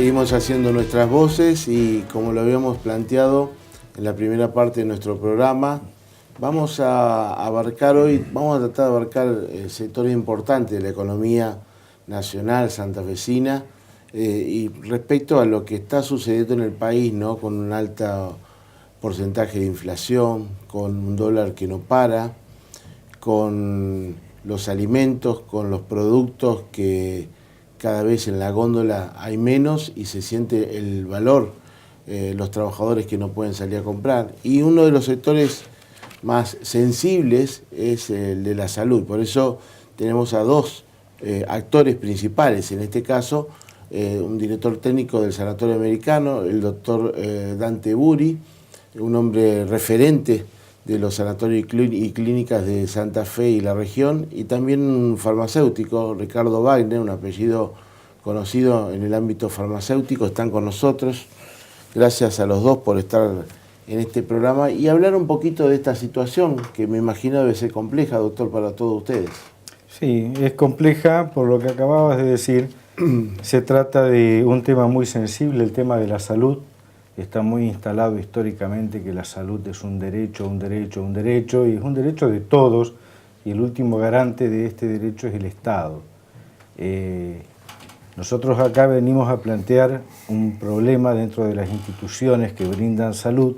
seguimos haciendo nuestras voces y como lo habíamos planteado en la primera parte de nuestro programa, vamos a tratar de abarcar sectores importantes de la economía nacional santafesina y respecto a lo que está sucediendo en el país, ¿no? Con un alto porcentaje de inflación, con un dólar que no para, con los alimentos, con los productos que cada vez en la góndola hay menos y se siente el valor, los trabajadores que no pueden salir a comprar. Y uno de los sectores más sensibles es el de la salud. Por eso tenemos a dos actores principales, en este caso un director técnico del Sanatorio Americano, el doctor Dante Buri, un hombre referente de los sanatorios y clínicas de Santa Fe y la región, y también un farmacéutico, Ricardo Wagner, un apellido conocido en el ámbito farmacéutico. Están con nosotros. Gracias a los dos por estar en este programa y hablar un poquito de esta situación que me imagino debe ser compleja, doctor, para todos ustedes. Sí, es compleja por lo que acababas de decir. Se trata de un tema muy sensible, el tema de la salud. Está muy instalado históricamente que la salud es un derecho, y es un derecho de todos, y el último garante de este derecho es el Estado. Nosotros acá venimos a plantear un problema dentro de las instituciones que brindan salud,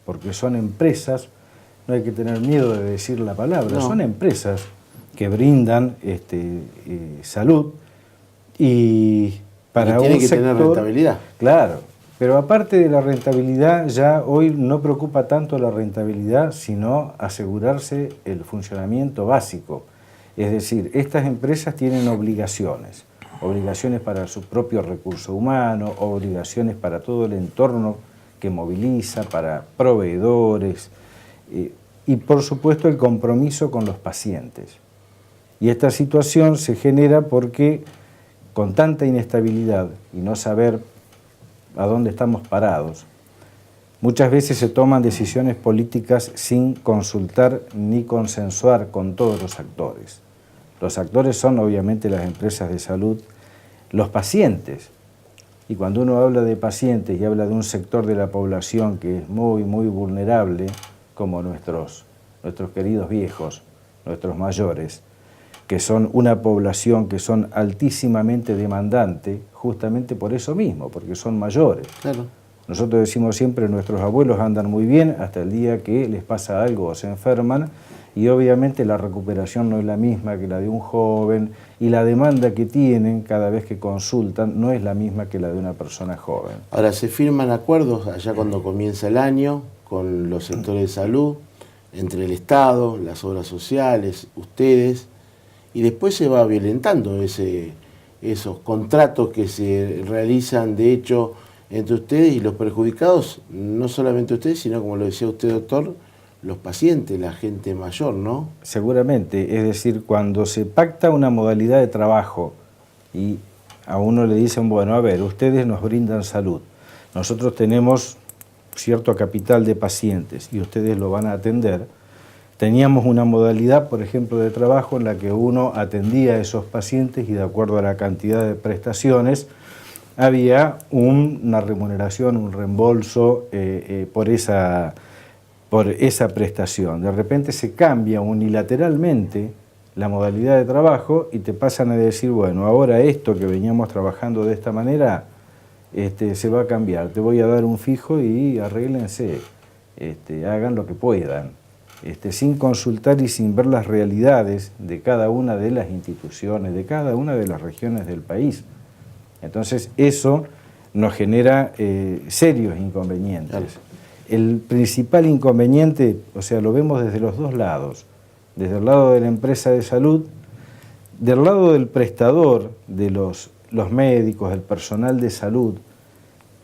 porque son empresas, no hay que tener miedo de decir la palabra, son empresas que brindan salud y para tiene un que sector, tener rentabilidad. Claro. Pero aparte de la rentabilidad, ya hoy no preocupa tanto la rentabilidad, sino asegurarse el funcionamiento básico. Es decir, estas empresas tienen obligaciones para su propio recurso humano, obligaciones para todo el entorno que moviliza, para proveedores y por supuesto el compromiso con los pacientes. Y esta situación se genera porque con tanta inestabilidad y no saber a dónde estamos parados, muchas veces se toman decisiones políticas sin consultar ni consensuar con todos los actores. Los actores son obviamente las empresas de salud, los pacientes. Y cuando uno habla de pacientes y habla de un sector de la población que es muy, muy vulnerable, como nuestros queridos viejos, nuestros mayores, que son una población que son altísimamente demandante, justamente por eso mismo, porque son mayores. Claro. Nosotros decimos siempre, nuestros abuelos andan muy bien hasta el día que les pasa algo o se enferman, y obviamente la recuperación no es la misma que la de un joven, y la demanda que tienen cada vez que consultan no es la misma que la de una persona joven. Ahora, se firman acuerdos allá cuando comienza el año con los sectores de salud, entre el Estado, las obras sociales, ustedes, y después se va violentando esos contratos que se realizan, de hecho, entre ustedes y los perjudicados, no solamente ustedes, sino, como lo decía usted, doctor, los pacientes, la gente mayor, ¿no? Seguramente, es decir, cuando se pacta una modalidad de trabajo y a uno le dicen, bueno, a ver, ustedes nos brindan salud, nosotros tenemos cierto capital de pacientes y ustedes lo van a atender. Teníamos una modalidad, por ejemplo, de trabajo en la que uno atendía a esos pacientes y de acuerdo a la cantidad de prestaciones había una remuneración, un reembolso por esa prestación. De repente se cambia unilateralmente la modalidad de trabajo y te pasan a decir, bueno, ahora esto que veníamos trabajando de esta manera se va a cambiar, te voy a dar un fijo y arréglense, hagan lo que puedan. Sin consultar y sin ver las realidades de cada una de las instituciones, de cada una de las regiones del país. Entonces eso nos genera serios inconvenientes. Claro. El principal inconveniente, o sea, lo vemos desde los dos lados, desde el lado de la empresa de salud, del lado del prestador, de los médicos, el personal de salud,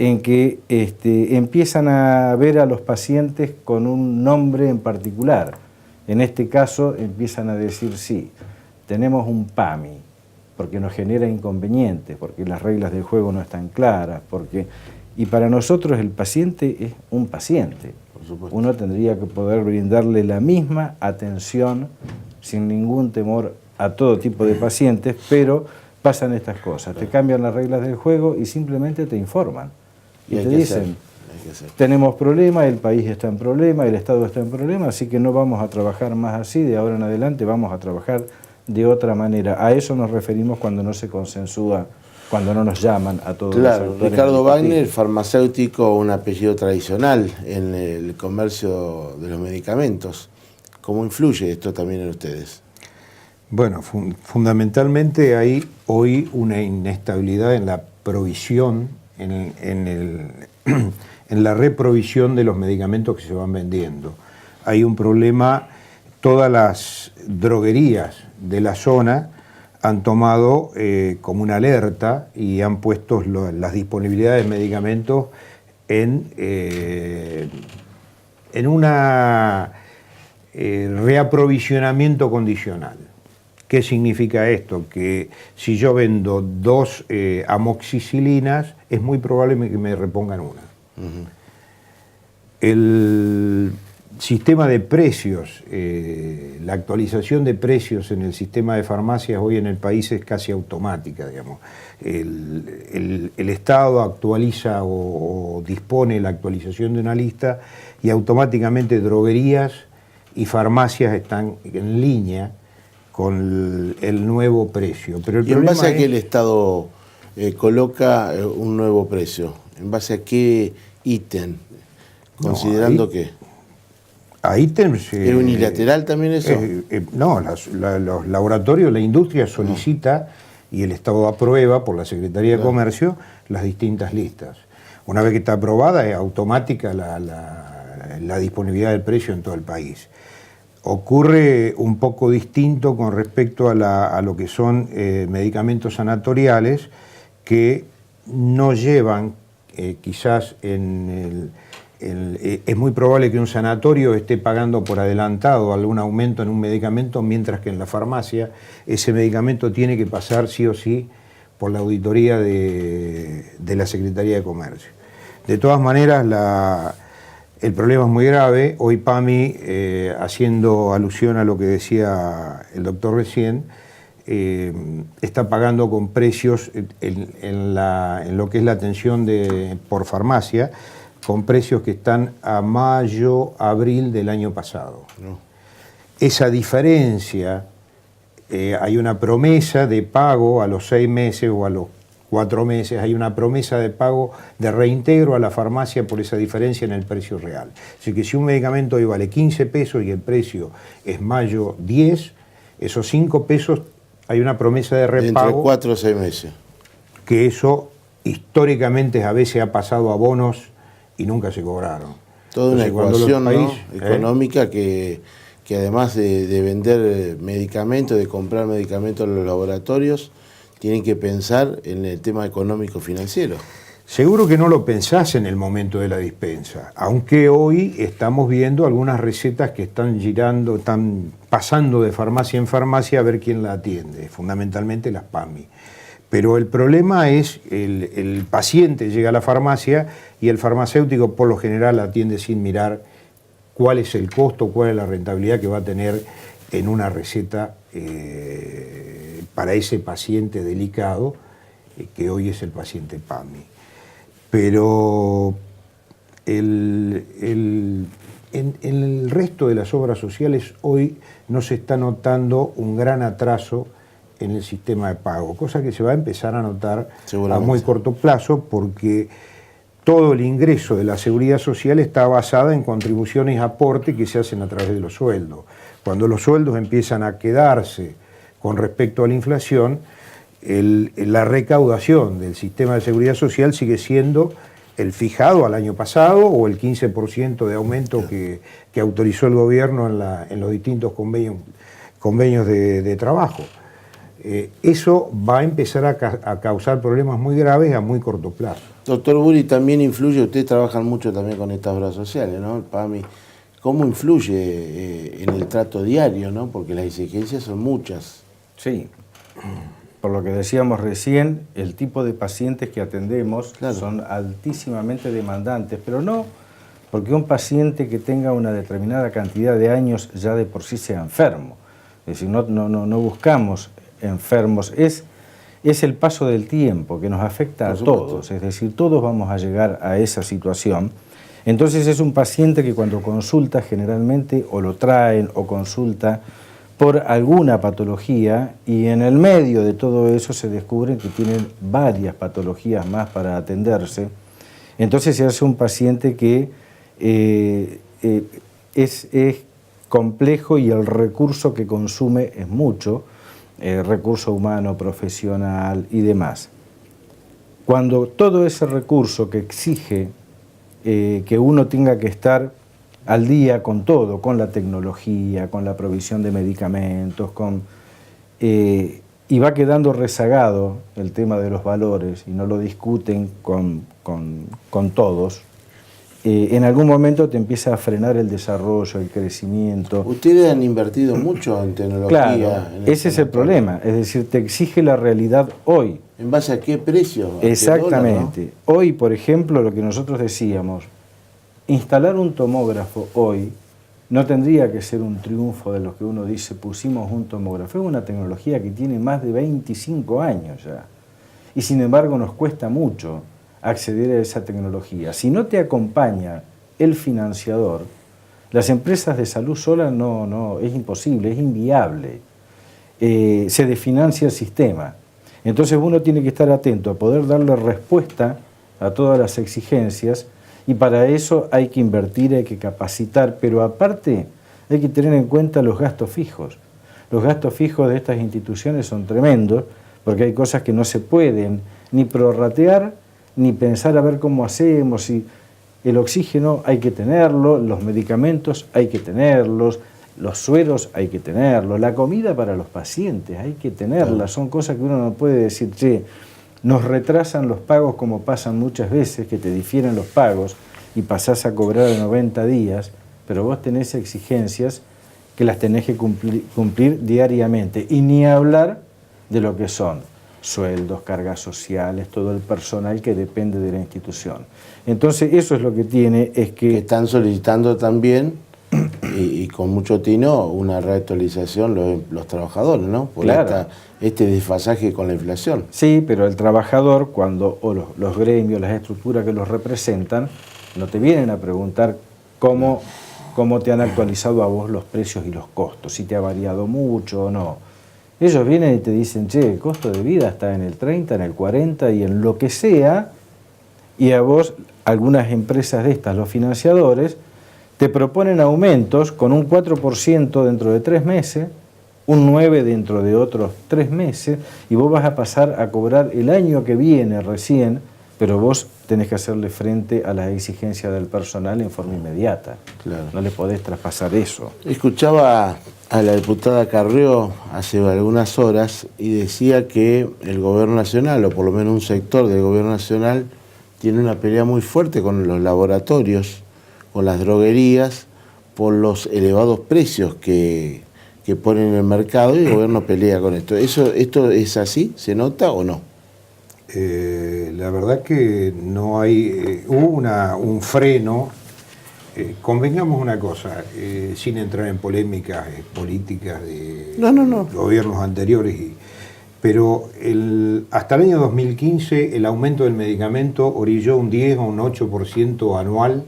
en que empiezan a ver a los pacientes con un nombre en particular. En este caso empiezan a decir, sí, tenemos un PAMI, porque nos genera inconvenientes, porque las reglas del juego no están claras, y para nosotros el paciente es un paciente. Por supuesto. Uno tendría que poder brindarle la misma atención, sin ningún temor, a todo tipo de pacientes, pero pasan estas cosas, te cambian las reglas del juego y simplemente te informan. Y te dicen, tenemos problemas, el país está en problema, el Estado está en problema, así que no vamos a trabajar más así, de ahora en adelante vamos a trabajar de otra manera. A eso nos referimos cuando no se consensúa, cuando no nos llaman a todos los actores. Ricardo Wagner, farmacéutico, un apellido tradicional en el comercio de los medicamentos. ¿Cómo influye esto también en ustedes? Bueno, fundamentalmente hay hoy una inestabilidad en la provisión, en la reprovisión de los medicamentos que se van vendiendo. Hay un problema, todas las droguerías de la zona han tomado como una alerta y han puesto las disponibilidades de medicamentos en una reaprovisionamiento condicional. ¿Qué significa esto? Que si yo vendo 2 amoxicilinas, es muy probable que me repongan una. El sistema de precios, la actualización de precios en el sistema de farmacias hoy en el país es casi automática, digamos. El Estado actualiza o dispone la actualización de una lista y automáticamente droguerías y farmacias están en línea con el nuevo precio. Pero ¿Y en base a qué el Estado coloca un nuevo precio? ¿En base a qué ítem? Considerando que... A ítems... ¿Es unilateral también eso? No, los laboratorios, la industria solicita y el Estado aprueba por la Secretaría de Comercio las distintas listas. Una vez que está aprobada es automática la disponibilidad del precio en todo el país. Ocurre un poco distinto con respecto a lo que son medicamentos sanatoriales que no llevan quizás es muy probable que un sanatorio esté pagando por adelantado algún aumento en un medicamento, mientras que en la farmacia ese medicamento tiene que pasar sí o sí por la auditoría de la Secretaría de Comercio. De todas maneras, el problema es muy grave. Hoy PAMI, haciendo alusión a lo que decía el doctor recién, está pagando con precios en lo que es la atención por farmacia, con precios que están a mayo, abril del año pasado. No. Esa diferencia, hay una promesa de pago a los 6 meses o a los 4 meses, hay una promesa de pago de reintegro a la farmacia por esa diferencia en el precio real. Así que si un medicamento hoy vale 15 pesos y el precio es mayo 10, esos 5 pesos hay una promesa de repago. Entre 4 o 6 meses. Que eso históricamente a veces ha pasado a bonos y nunca se cobraron. Toda una ecuación económica que además de vender medicamentos, de comprar medicamentos en los laboratorios, tienen que pensar en el tema económico-financiero. Seguro que no lo pensás en el momento de la dispensa, aunque hoy estamos viendo algunas recetas que están girando, están pasando de farmacia en farmacia a ver quién la atiende, fundamentalmente las PAMI. Pero el problema es el paciente llega a la farmacia y el farmacéutico por lo general la atiende sin mirar cuál es el costo, cuál es la rentabilidad que va a tener en una receta para ese paciente delicado, que hoy es el paciente PAMI. Pero en el resto de las obras sociales hoy no se está notando un gran atraso en el sistema de pago, cosa que se va a empezar a notar a muy corto plazo, porque todo el ingreso de la seguridad social está basada en contribuciones y aportes que se hacen a través de los sueldos. Cuando los sueldos empiezan a quedarse con respecto a la inflación, la recaudación del sistema de seguridad social sigue siendo el fijado al año pasado o el 15% de aumento que autorizó el gobierno en los distintos convenios de trabajo. Eso va a empezar a causar problemas muy graves a muy corto plazo. Doctor Buri, también influye, ustedes trabajan mucho también con estas obras sociales, ¿no? El PAMI, ¿cómo influye en el trato diario, ¿no? Porque las exigencias son muchas. Sí, por lo que decíamos recién, el tipo de pacientes que atendemos son altísimamente demandantes, pero no porque un paciente que tenga una determinada cantidad de años ya de por sí sea enfermo. Es decir, no buscamos enfermos, es es el paso del tiempo que nos afecta a todos, es decir, todos vamos a llegar a esa situación. Entonces es un paciente que cuando consulta generalmente o lo traen o consulta por alguna patología y en el medio de todo eso se descubren que tienen varias patologías más para atenderse. Entonces se hace un paciente que es complejo y el recurso que consume es mucho, recurso humano, profesional y demás. Cuando todo ese recurso que exige que uno tenga que estar al día con todo, con la tecnología, con la provisión de medicamentos, y va quedando rezagado el tema de los valores y no lo discuten con todos, en algún momento te empieza a frenar el desarrollo, el crecimiento. Ustedes han invertido mucho en tecnología. Claro, ese es el problema, es decir, te exige la realidad hoy. ¿En base a qué precio? Exactamente. Qué dólar, ¿no? Hoy, por ejemplo, lo que nosotros decíamos, instalar un tomógrafo hoy no tendría que ser un triunfo de los que uno dice pusimos un tomógrafo. Es una tecnología que tiene más de 25 años ya. Y sin embargo nos cuesta mucho acceder a esa tecnología. Si no te acompaña el financiador, las empresas de salud solas no, es imposible, es inviable. Se desfinancia el sistema. Entonces uno tiene que estar atento a poder darle respuesta a todas las exigencias y para eso hay que invertir, hay que capacitar, pero aparte hay que tener en cuenta los gastos fijos. Los gastos fijos de estas instituciones son tremendos porque hay cosas que no se pueden ni prorratear ni pensar a ver cómo hacemos. Si el oxígeno hay que tenerlo, los medicamentos hay que tenerlos, los sueros hay que tenerlos, la comida para los pacientes hay que tenerla. Son cosas que uno no puede decir, che, nos retrasan los pagos como pasan muchas veces, que te difieren los pagos y pasás a cobrar en 90 días, pero vos tenés exigencias que las tenés que cumplir diariamente. Y ni hablar de lo que son sueldos, cargas sociales, todo el personal que depende de la institución. Entonces eso es lo que tiene, es que están solicitando también, y con mucho tino, una reactualización los trabajadores, ¿no? Por claro. Este desfasaje con la inflación. Sí, pero el trabajador, o los gremios, las estructuras que los representan, no te vienen a preguntar cómo te han actualizado a vos los precios y los costos, si te ha variado mucho o no. Ellos vienen y te dicen, che, el costo de vida está en el 30, en el 40 y en lo que sea, y a vos, algunas empresas de estas, los financiadores, te proponen aumentos con un 4% dentro de 3 meses, un 9% dentro de otros 3 meses, y vos vas a pasar a cobrar el año que viene recién, pero vos tenés que hacerle frente a las exigencias del personal en forma inmediata. Claro. No le podés traspasar eso. Escuchaba a la diputada Carrió hace algunas horas y decía que el gobierno nacional, o por lo menos un sector del gobierno nacional, tiene una pelea muy fuerte con los laboratorios, con las droguerías, por los elevados precios que ponen en el mercado, y el gobierno pelea con esto. ¿Esto es así? ¿Se nota o no? La verdad que no hay, hubo un freno. Convengamos una cosa, sin entrar en polémicas políticas de gobiernos anteriores, pero hasta el año 2015 el aumento del medicamento orilló un 10 o un 8% anual,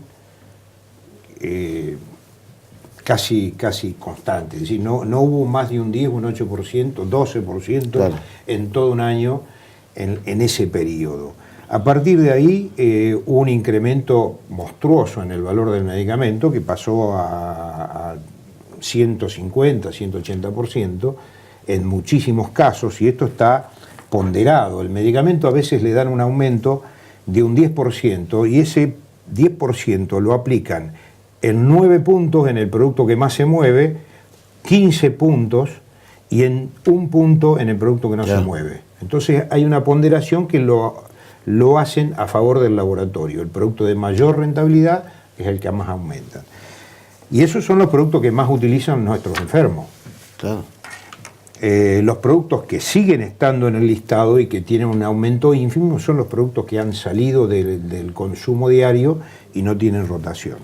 casi constante. Es decir, no hubo más de un 10, un 8%, 12% claro, en todo un año en ese periodo. A partir de ahí hubo un incremento monstruoso en el valor del medicamento que pasó a 150, 180% en muchísimos casos, y esto está ponderado. El medicamento a veces le dan un aumento de un 10% y ese 10% lo aplican en 9 puntos en el producto que más se mueve, 15 puntos y en 1 punto en el producto que no se mueve. Entonces hay una ponderación que lo hacen a favor del laboratorio. El producto de mayor rentabilidad es el que más aumenta. Y esos son los productos que más utilizan nuestros enfermos. Claro. Los productos que siguen estando en el listado y que tienen un aumento ínfimo son los productos que han salido del consumo diario y no tienen rotación.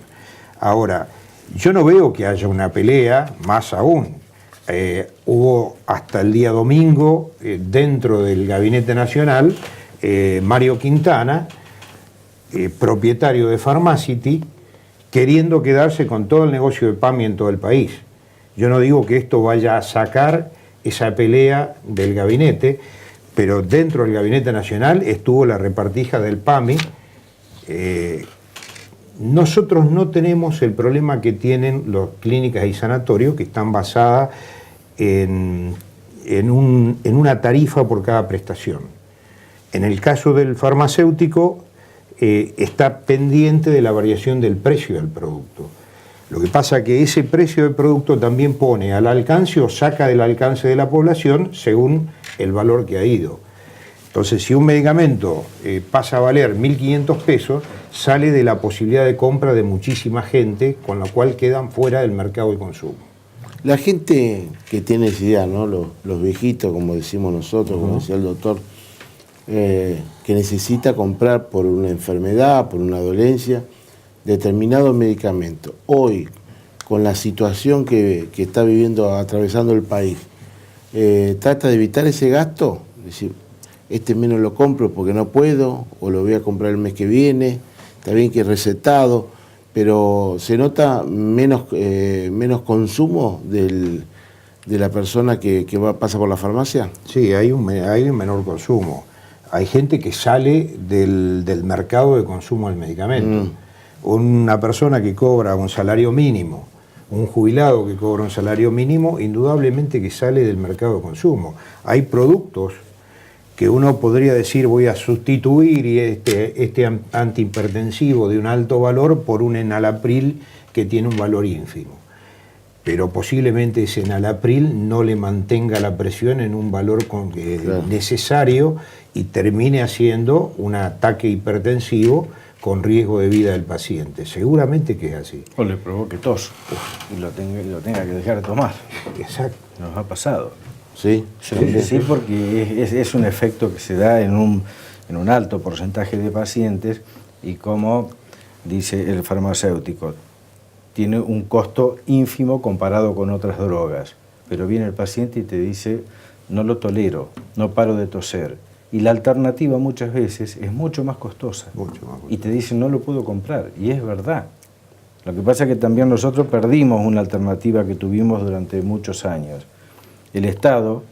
Ahora, yo no veo que haya una pelea, más aún. hubo hasta el día domingo, dentro del Gabinete Nacional, Mario Quintana, propietario de Pharmacity, queriendo quedarse con todo el negocio de PAMI en todo el país. Yo no digo que esto vaya a sacar esa pelea del gabinete, pero dentro del Gabinete Nacional estuvo la repartija del PAMI. Nosotros no tenemos el problema que tienen las clínicas y sanatorios, que están basadas en una tarifa por cada prestación. En el caso del farmacéutico, está pendiente de la variación del precio del producto. Lo que pasa es que ese precio del producto también pone al alcance o saca del alcance de la población según el valor que ha ido. Entonces, si un medicamento pasa a valer 1.500 pesos, sale de la posibilidad de compra de muchísima gente, con la cual quedan fuera del mercado de consumo. La gente que tiene esa idea, ¿no? Los viejitos, como decimos nosotros, como decía el doctor, que necesita comprar por una enfermedad, por una dolencia, determinado medicamento. Hoy, con la situación que está viviendo, atravesando el país, trata de evitar ese gasto, es decir, este menos lo compro porque no puedo, o lo voy a comprar el mes que viene, está bien que es recetado, pero se nota menos consumo de la persona que pasa por la farmacia. Sí, hay un menor consumo. Hay gente que sale del mercado de consumo del medicamento. Una persona que cobra un salario mínimo, un jubilado que cobra un salario mínimo, indudablemente que sale del mercado de consumo. Hay productos que uno podría decir voy a sustituir este antihipertensivo de un alto valor por un enalapril que tiene un valor ínfimo. Pero posiblemente ese enalapril no le mantenga la presión en un valor necesario y termine haciendo un ataque hipertensivo con riesgo de vida del paciente. Seguramente que es así. O le provoque tos y lo tenga que dejar de tomar. Exacto. Nos ha pasado. Sí, Sí, porque es un efecto que se da en un alto porcentaje de pacientes y, como dice el farmacéutico, tiene un costo ínfimo comparado con otras drogas. Pero viene el paciente y te dice, no lo tolero, no paro de toser. Y la alternativa muchas veces es mucho más costosa. Y te dicen, no lo puedo comprar. Y es verdad. Lo que pasa es que también nosotros perdimos una alternativa que tuvimos durante muchos años. El Estado,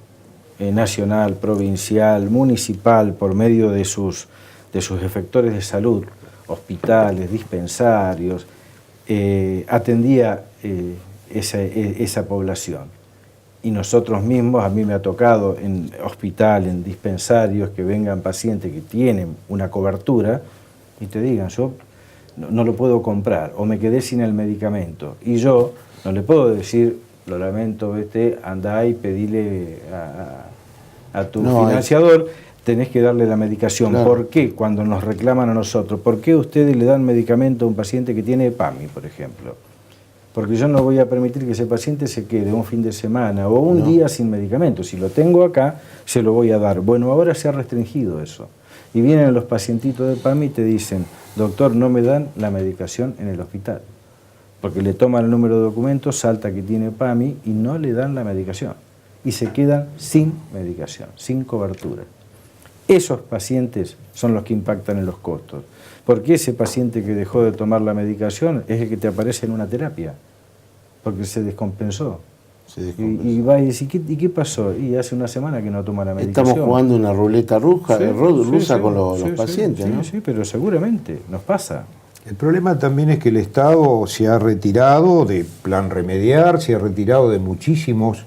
nacional, provincial, municipal, por medio de sus efectores de salud, hospitales, dispensarios, atendía esa población. Y nosotros mismos, a mí me ha tocado en hospital, en dispensarios, que vengan pacientes que tienen una cobertura y te digan, yo no lo puedo comprar o me quedé sin el medicamento. Y yo no le puedo decir, lo lamento, andá y pedile a tu financiador, tenés que darle la medicación. Claro. ¿Por qué cuando nos reclaman a nosotros? ¿Por qué ustedes le dan medicamento a un paciente que tiene PAMI, por ejemplo? Porque yo no voy a permitir que ese paciente se quede un fin de semana o un día sin medicamento. Si lo tengo acá, se lo voy a dar. Bueno, ahora se ha restringido eso. Y vienen los pacientitos de PAMI y te dicen, doctor, no me dan la medicación en el hospital. Porque le toman el número de documentos, salta que tiene PAMI y no le dan la medicación. Y se quedan sin medicación, sin cobertura. Esos pacientes son los que impactan en los costos. Porque ese paciente que dejó de tomar la medicación es el que te aparece en una terapia, porque se descompensó. Y va y dice, ¿y qué pasó? Y hace una semana que no toma la medicación. Estamos jugando una ruleta rusa con los pacientes, ¿no? Sí, pero seguramente nos pasa. El problema también es que el Estado se ha retirado de Plan Remediar, se ha retirado de muchísimos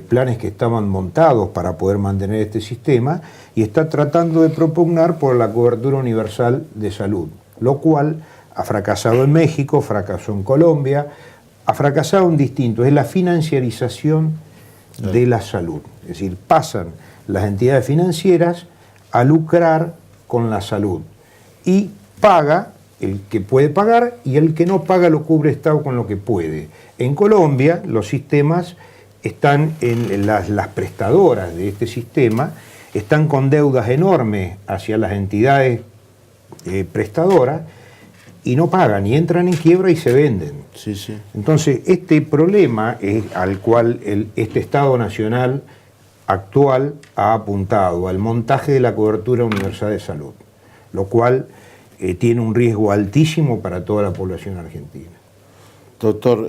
planes que estaban montados para poder mantener este sistema y está tratando de propugnar por la cobertura universal de salud, lo cual ha fracasado en México, fracasó en Colombia, ha fracasado en distintos. Es la financiarización de la salud. Es decir, pasan las entidades financieras a lucrar con la salud y paga el que puede pagar y el que no paga lo cubre el Estado con lo que puede. En Colombia los sistemas están las prestadoras de este sistema están con deudas enormes hacia las entidades prestadoras y no pagan, y entran en quiebra y se venden. Sí, sí. Entonces, este problema es al cual este Estado Nacional actual ha apuntado, al montaje de la cobertura universal de salud, lo cual tiene un riesgo altísimo para toda la población argentina. Doctor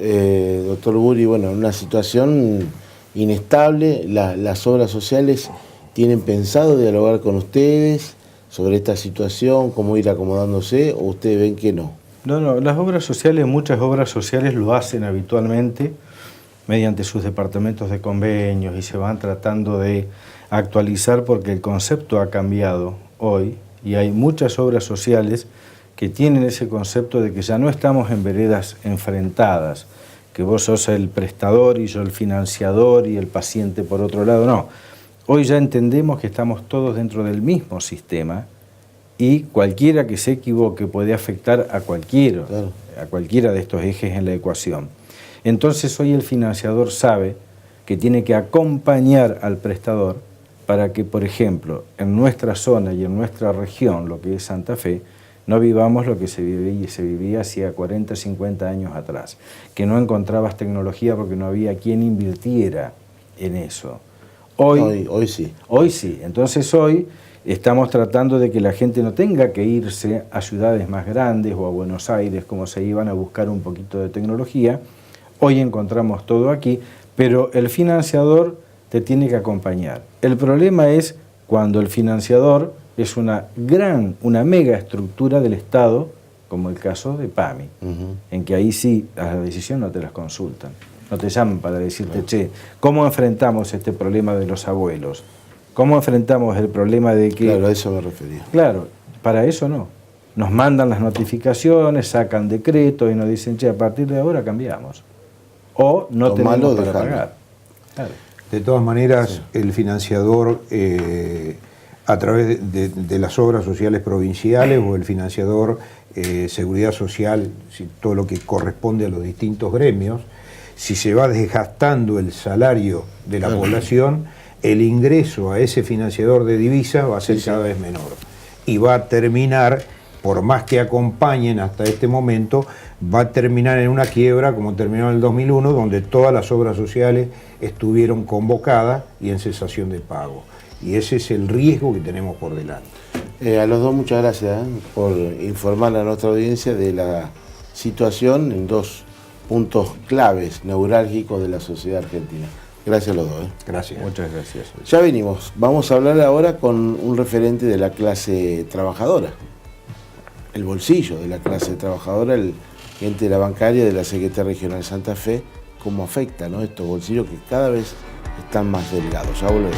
Guri, bueno, en una situación inestable, las obras sociales tienen pensado dialogar con ustedes sobre esta situación, cómo ir acomodándose, o ustedes ven que no. No, las obras sociales, muchas obras sociales lo hacen habitualmente mediante sus departamentos de convenios y se van tratando de actualizar porque el concepto ha cambiado hoy y hay muchas obras sociales que tienen ese concepto de que ya no estamos en veredas enfrentadas, que vos sos el prestador y yo el financiador y el paciente por otro lado, no. Hoy ya entendemos que estamos todos dentro del mismo sistema y cualquiera que se equivoque puede afectar a cualquiera, claro, a cualquiera de estos ejes en la ecuación. Entonces hoy el financiador sabe que tiene que acompañar al prestador para que, por ejemplo, en nuestra zona y en nuestra región, lo que es Santa Fe, no vivamos lo que se vivía hacía 40, 50 años atrás, que no encontrabas tecnología porque no había quien invirtiera en eso. Hoy sí. Hoy sí. Entonces hoy estamos tratando de que la gente no tenga que irse a ciudades más grandes o a Buenos Aires como se iban a buscar un poquito de tecnología. Hoy encontramos todo aquí, pero el financiador te tiene que acompañar. El problema es cuando el financiador es una mega estructura del Estado, como el caso de PAMI, en que ahí sí a la decisión no te las consultan, no te llaman para decirte, che, ¿cómo enfrentamos este problema de los abuelos? ¿Cómo enfrentamos el problema de que... Claro, a eso me refería. Claro, para eso no. Nos mandan las notificaciones, sacan decretos y nos dicen, che, a partir de ahora cambiamos. O no tenemos para pagar. Claro. De todas maneras, sí, el financiador, a través de las obras sociales provinciales o el financiador seguridad social, todo lo que corresponde a los distintos gremios, si se va desgastando el salario de la población, el ingreso a ese financiador de divisa va a ser cada vez menor. Y va a terminar, por más que acompañen hasta este momento, va a terminar en una quiebra como terminó en el 2001, donde todas las obras sociales estuvieron convocadas y en cesación de pago. Y ese es el riesgo que tenemos por delante. A los dos muchas gracias por informar a nuestra audiencia de la situación en dos puntos claves, neurálgicos de la sociedad argentina. Gracias a los dos. Gracias. Muchas gracias. Ya venimos. Vamos a hablar ahora con un referente de la clase trabajadora. El bolsillo de la clase trabajadora, el ente de la bancaria de la Secretaría Regional Santa Fe, cómo afecta, ¿no?, estos bolsillos que cada vez están más delgados. Ya volvemos.